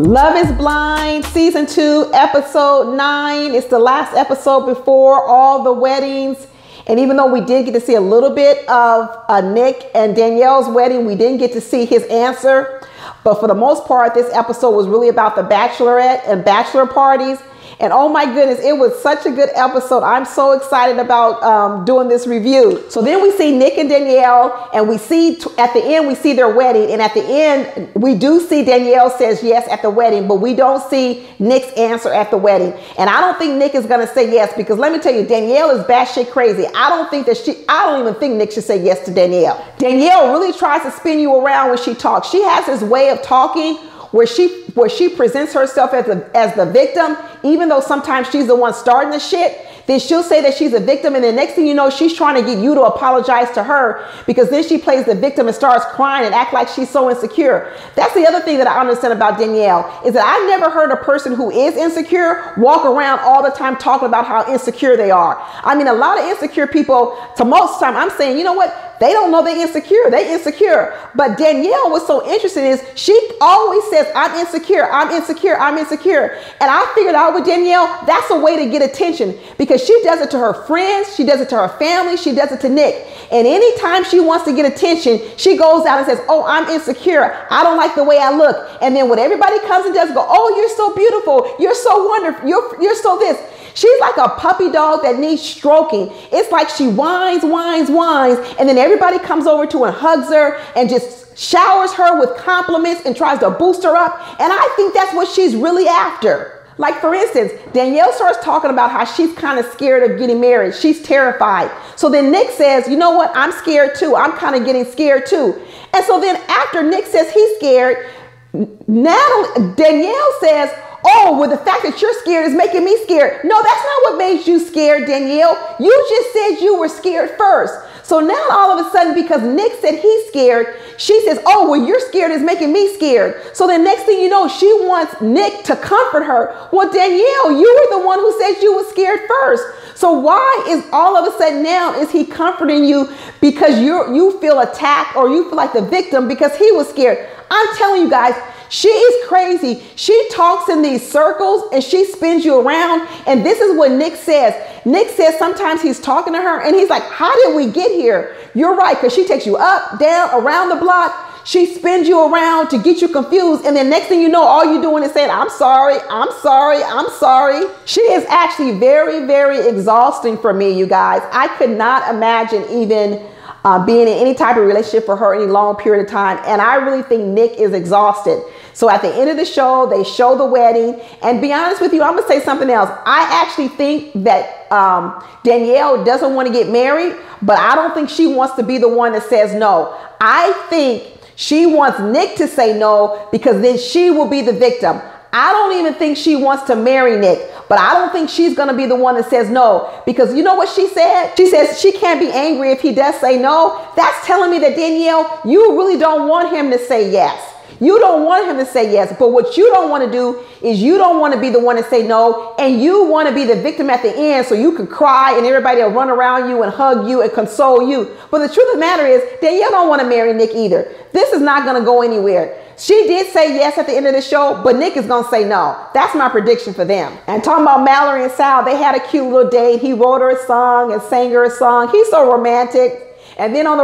Love is Blind, Season 2, Episode 9. It's the last episode before all the weddings. And even though we did get to see a little bit of Nick and Danielle's wedding, we didn't get to see his answer. But for the most part, this episode was really about the Bachelorette and Bachelor parties. And oh my goodness, it was such a good episode. I'm so excited about doing this review. So then we see Nick and Danielle, and we see at the end, we see their wedding. And at the end, we do see Danielle says yes at the wedding, but we don't see Nick's answer at the wedding. And I don't think Nick is going to say yes, because let me tell you, Danielle is batshit crazy. I don't even think Nick should say yes to Danielle. Danielle really tries to spin you around when she talks. She has this way of talking where she presents herself as the victim, even though sometimes she's the one starting the shit. Then she'll say that she's a victim, and the next thing you know, she's trying to get you to apologize to her, because then she plays the victim and starts crying and act like she's so insecure. That's the other thing that I understand about Danielle, is that I've never heard a person who is insecure walk around all the time talking about how insecure they are. I mean, a lot of insecure people, to most of the time, I'm saying, you know what? They don't know they're insecure. They insecure. But Danielle, what's so interesting is she always says, I'm insecure, I'm insecure, I'm insecure. And I figured out with Danielle, that's a way to get attention, because she does it to her friends, she does it to her family, she does it to Nick. And anytime she wants to get attention, she goes out and says, oh, I'm insecure, I don't like the way I look. And then when everybody comes and does go, oh, you're so beautiful, you're so wonderful, you're so this. She's like a puppy dog that needs stroking. It's like she whines, whines, whines, and then everybody comes over to her and hugs her and just showers her with compliments and tries to boost her up. And I think that's what she's really after. Like, for instance, Danielle starts talking about how she's kind of scared of getting married. She's terrified. So then Nick says, you know what? I'm scared too. I'm kind of getting scared too. And so then after Nick says he's scared, Danielle says, oh, well, the fact that you're scared is making me scared. No, that's not what made you scared, Danielle. You just said you were scared first. So now all of a sudden, because Nick said he's scared, she says, oh, well, you're scared is making me scared. So the next thing you know, she wants Nick to comfort her. Well, Danielle, you were the one who said you were scared first. So why is all of a sudden now is he comforting you because you feel attacked, or you feel like the victim because he was scared? I'm telling you guys, she is crazy. She talks in these circles and she spins you around. And this is what Nick says. Nick says sometimes he's talking to her and he's like, how did we get here? You're right, because she takes you up, down, around the block. She spins you around to get you confused. And then next thing you know, all you're doing is saying, I'm sorry, I'm sorry, I'm sorry. She is actually very, very exhausting for me, you guys. I could not imagine even being in any type of relationship for her any long period of time. And I really think Nick is exhausted. So at the end of the show, they show the wedding. And be honest with you, I'm going to say something else. I actually think that Danielle doesn't want to get married, but I don't think she wants to be the one that says no. I think she wants Nick to say no, because then she will be the victim. I don't even think she wants to marry Nick, but I don't think she's going to be the one that says no, because you know what she said? She says she can't be angry if he does say no. That's telling me that, Danielle, you really don't want him to say yes. You don't want him to say yes, but what you don't want to do is you don't want to be the one to say no, and you want to be the victim at the end so you can cry and everybody will run around you and hug you and console you. But the truth of the matter is, Danielle don't want to marry Nick either. This is not going to go anywhere. She did say yes at the end of the show, but Nick is going to say no. That's my prediction for them. And talking about Mallory and Sal, they had a cute little date. He wrote her a song and sang her a song. He's so romantic. And then on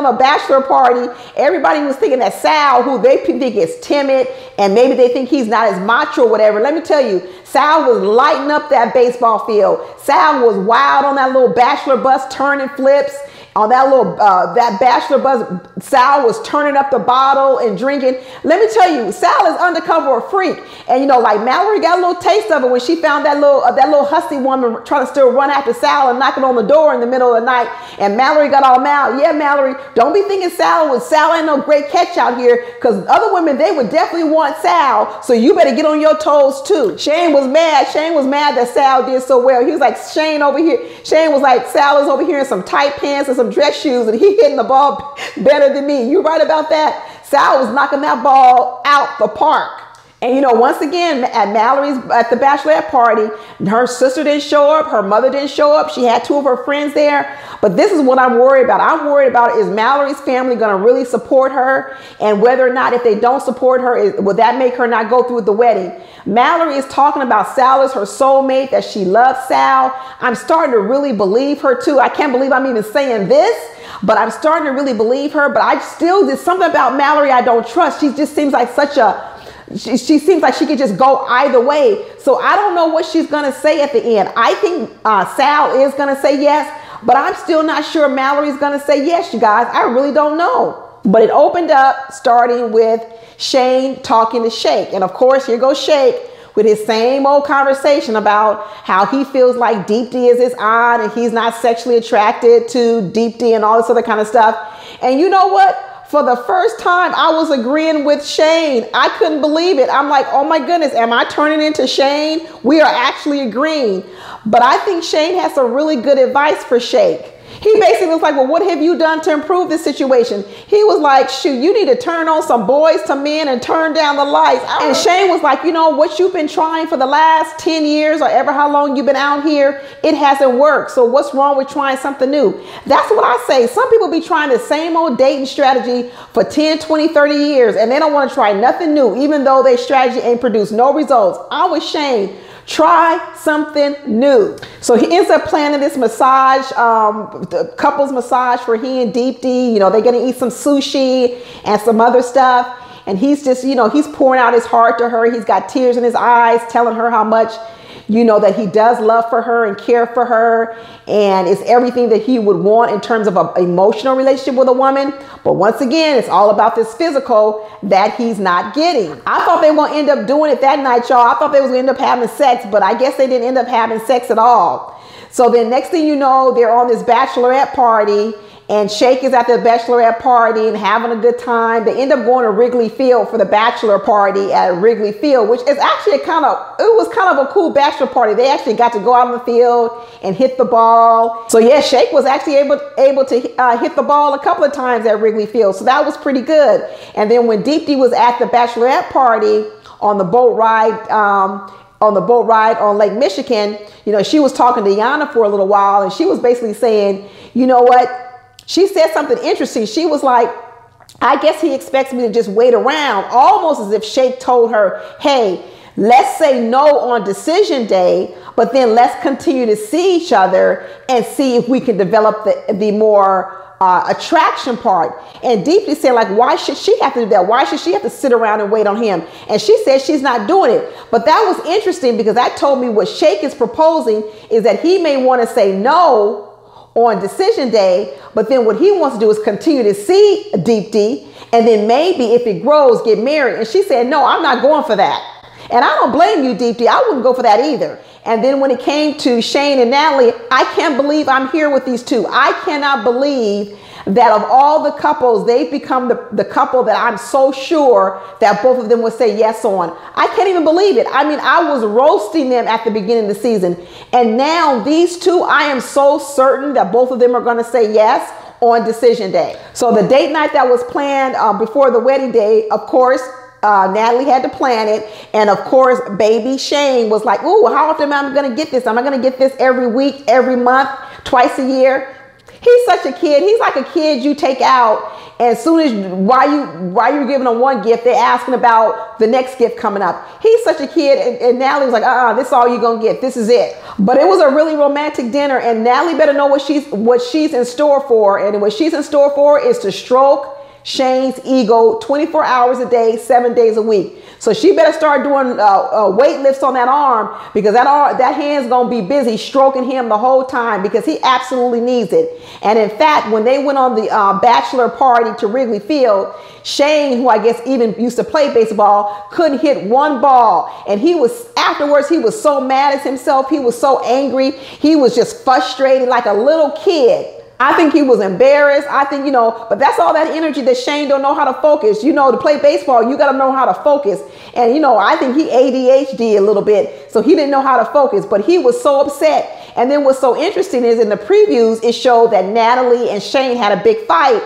the bachelor party, everybody was thinking that Sal, who they think is timid, and maybe they think he's not as macho or whatever. Let me tell you, Sal was lighting up that baseball field. Sal was wild on that little bachelor bus, turning flips. On that little, that bachelor bus, Sal was turning up the bottle and drinking. Let me tell you, Sal is undercover a freak. And you know, like Mallory got a little taste of it when she found that little husky woman trying to still run after Sal and knocking on the door in the middle of the night. And Mallory got all mad. Yeah, Mallory, don't be thinking Sal ain't no great catch out here, because other women, they would definitely want Sal. So you better get on your toes too. Shayne was mad. Shayne was mad that Sal did so well. He was like, Shayne over here. Shayne was like, Sal is over here in some tight pants and some dress shoes, and he hitting the ball better than me. You right about that? Sal was knocking that ball out the park. And once again, at the Bachelorette party, her sister didn't show up. Her mother didn't show up. She had two of her friends there. But this is what I'm worried about. I'm worried about, is Mallory's family going to really support her? And whether or not, if they don't support her, will that make her not go through with the wedding? Mallory is talking about Sal as her soulmate, that she loves Sal. I'm starting to really believe her too. I can't believe I'm even saying this, but I'm starting to really believe her. But there's something about Mallory I don't trust. She just seems like she seems like she could just go either way. So I don't know what she's going to say at the end. I think Sal is going to say yes, but I'm still not sure Mallory's going to say yes, you guys. I really don't know. But it opened up starting with Shayne talking to Shake. And of course, here goes Shake with his same old conversation about how he feels like Deepti is his aunt and he's not sexually attracted to Deepti and all this other kind of stuff. And you know what? For the first time, I was agreeing with Shayne. I couldn't believe it. I'm like, oh my goodness, am I turning into Shayne? We are actually agreeing. But I think Shayne has some really good advice for Shake. He basically was like, well, what have you done to improve this situation? He was like, shoot, you need to turn on some boys to men and turn down the lights. And Shayne was like, what you've been trying for the last 10 years or ever how long you've been out here, it hasn't worked. So what's wrong with trying something new? That's what I say. Some people be trying the same old dating strategy for 10, 20, 30 years, and they don't want to try nothing new, even though their strategy ain't produced no results. I was Shayne. Try something new. So he ends up planning this massage, the couples massage for he and Deepti. They're going to eat some sushi and some other stuff. And he's just, he's pouring out his heart to her. He's got tears in his eyes, telling her how much, that he does love for her and care for her. And it's everything that he would want in terms of an emotional relationship with a woman. But once again, it's all about this physical that he's not getting. I thought they were going to end up doing it that night, y'all. I thought they was going to end up having sex, but I guess they didn't end up having sex at all. So then next thing you know, they're on this Bachelorette party. And Shake is at the Bachelorette party and having a good time. They end up going to Wrigley Field for the Bachelor party at Wrigley Field, which is actually it was kind of a cool Bachelor party. They actually got to go out on the field and hit the ball. So yeah, Shake was actually able to hit the ball a couple of times at Wrigley Field. So that was pretty good. And then when Deepti was at the Bachelorette party on the boat ride, on Lake Michigan, she was talking to Yana for a little while, and she was basically saying, you know what? She said something interesting. She was like, I guess he expects me to just wait around, almost as if Shake told her, hey, let's say no on decision day, but then let's continue to see each other and see if we can develop the more attraction part. And Deepti said, like, why should she have to do that? Why should she have to sit around and wait on him? And she said she's not doing it. But that was interesting because that told me what Shake is proposing is that he may want to say no on decision day, but then what he wants to do is continue to see Deepti, and then maybe if it grows, get married. And she said, no, I'm not going for that. And I don't blame you, Deepti. I wouldn't go for that either. And then when it came to Shayne and Natalie, I can't believe I'm here with these two. I cannot believe that of all the couples, they've become the couple that I'm so sure that both of them would say yes on. I can't even believe it. I mean, I was roasting them at the beginning of the season. And now these two, I am so certain that both of them are going to say yes on decision day. So the date night that was planned before the wedding day, of course, Natalie had to plan it. And of course, baby Shayne was like, ooh, how often am I going to get this? Am I going to get this every week, every month, twice a year? He's such a kid. He's like a kid you take out, and as soon as while you're giving them one gift, they're asking about the next gift coming up. He's such a kid, and Natalie was like, this is all you're gonna get. This is it. But it was a really romantic dinner, and Natalie better know what she's in store for. And what she's in store for is to stroke Shayne's ego 24 hours a day, 7 days a week. So she better start doing weight lifts on that arm, because that hand's going to be busy stroking him the whole time, because he absolutely needs it. And in fact, when they went on the Bachelor party to Wrigley Field, Shayne, who I guess even used to play baseball, couldn't hit one ball. And afterwards, he was so mad at himself. He was so angry. He was just frustrated like a little kid. I think he was embarrassed. I think, but that's all that energy that Shayne don't know how to focus. To play baseball, you got to know how to focus. And, I think he ADHD a little bit. So he didn't know how to focus, but he was so upset. And then what's so interesting is in the previews, it showed that Natalie and Shayne had a big fight,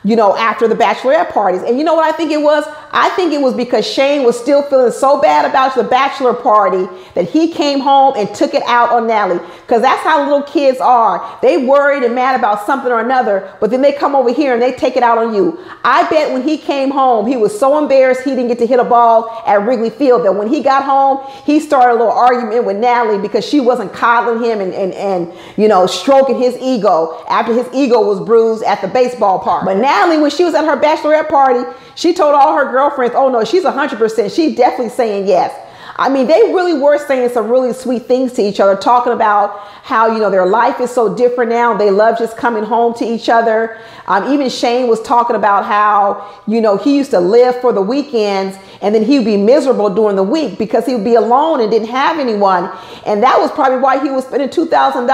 after the Bachelorette parties. And you know what I think it was? I think it was because Shayne was still feeling so bad about the bachelor party that he came home and took it out on Natalie. Because that's how little kids are. They worried and mad about something or another, but then they come over here and they take it out on you. I bet when he came home, he was so embarrassed he didn't get to hit a ball at Wrigley Field that when he got home, he started a little argument with Natalie because she wasn't coddling him and you know, stroking his ego after his ego was bruised at the baseball park. But Natalie, when she was at her bachelorette party, she told all her girlfriends, oh no, she's 100%. She's definitely saying yes. I mean, they really were saying some really sweet things to each other, talking about how, you know, their life is so different now. They love just coming home to each other. Even Shayne was talking about how, you know, he used to live for the weekends and then he would be miserable during the week because he would be alone and didn't have anyone. And that was probably why he was spending $2,000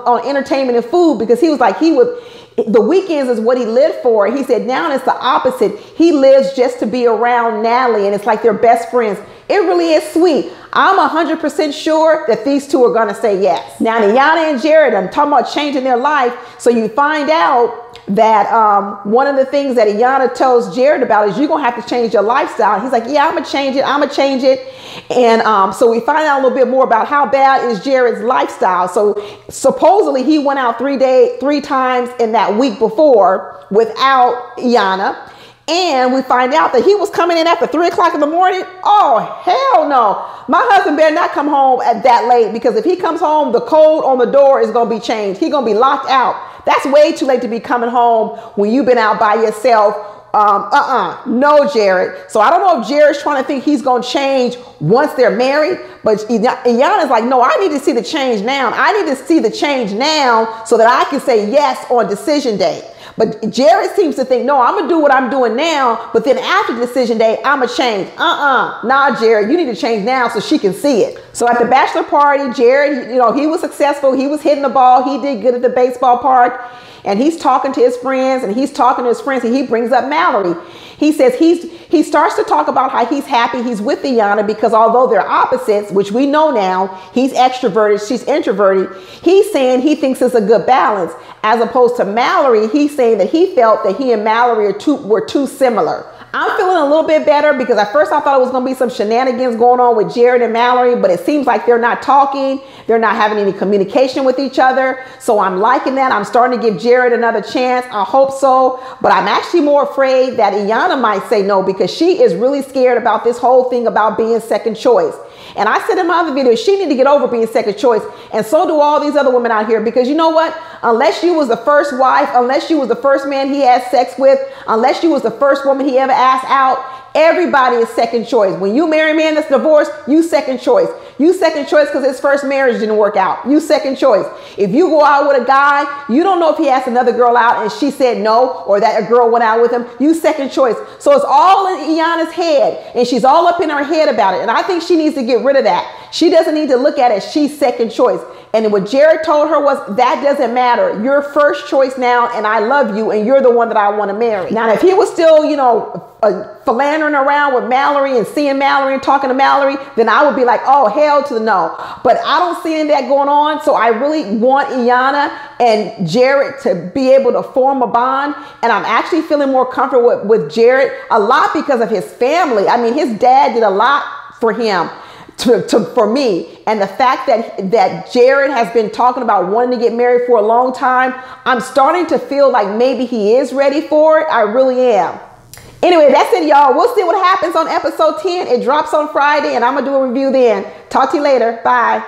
on entertainment and food, because he was like, the weekends is what he lived for. He said now it's the opposite. He lives just to be around Natalie and it's like they're best friends. It really is sweet. I'm 100% sure that these two are going to say yes. Now, Iyanna and Jarrette, I'm talking about changing their life. So you find out that one of the things that Iyanna tells Jarrette about is you're going to have to change your lifestyle. He's like, yeah, I'm going to change it. I'm going to change it. And so we find out a little bit more about how bad is Jarrette's lifestyle. So supposedly he went out 3 times in that week before without Iyanna. And we find out that he was coming in after 3 o'clock in the morning. Oh, hell no. My husband better not come home at that late, because if he comes home, the code on the door is going to be changed. He's going to be locked out. That's way too late to be coming home when you've been out by yourself. No, Jarrette. So I don't know if Jarrette's trying to think he's going to change once they're married, but Iyanna's like, no, I need to see the change now. I need to see the change now so that I can say yes on decision day. But Jarrette seems to think, no, I'm going to do what I'm doing now, but then after decision day, I'm going to change. Nah, Jarrette, you need to change now so she can see it. So at the bachelor party, Jarrette, you know, he was successful. He was hitting the ball. He did good at the baseball park. And he's talking to his friends and he brings up Mallory. He says he starts to talk about how he's happy he's with Iyanna because although they're opposites, which we know now, he's extroverted, she's introverted, he's saying he thinks it's a good balance. As opposed to Mallory, he's saying that he felt that he and Mallory were too similar. I'm feeling a little bit better because at first I thought it was going to be some shenanigans going on with Jarrette and Mallory, but it seems like they're not talking. They're not having any communication with each other. So I'm liking that. I'm starting to give Jarrette another chance. I hope so. But I'm actually more afraid that Iyanna might say no, because she is really scared about this whole thing about being second choice. And I said in my other video, she need to get over being second choice. And so do all these other women out here, because you know what? Unless you was the first wife, unless you was the first man he had sex with, unless you was the first woman he ever asked out, everybody is second choice. When you marry a man that's divorced, you second choice. You second choice because his first marriage didn't work out. You second choice. If you go out with a guy, you don't know if he asked another girl out and she said no, or that a girl went out with him. You second choice. So it's all in Iyanna's head, and she's all up in her head about it. And I think she needs to get rid of that. She doesn't need to look at it. She's second choice. And what Jarrette told her was, that doesn't matter. You're first choice now, and I love you, and you're the one that I want to marry. Now, if he was still, you know, philandering around with Mallory and seeing Mallory and talking to Mallory, then I would be like, oh, hell to the no. But I don't see any of that going on. So I really want Iyanna and Jarrette to be able to form a bond. And I'm actually feeling more comfortable with Jarrette, a lot because of his family. I mean, his dad did a lot for him. For me, and the fact that Jarrette has been talking about wanting to get married for a long time, I'm starting to feel like maybe he is ready for it. I really am. Anyway, that's it, y'all. We'll see what happens on episode 10. It drops on Friday, and I'm gonna do a review then. Talk to you later. Bye.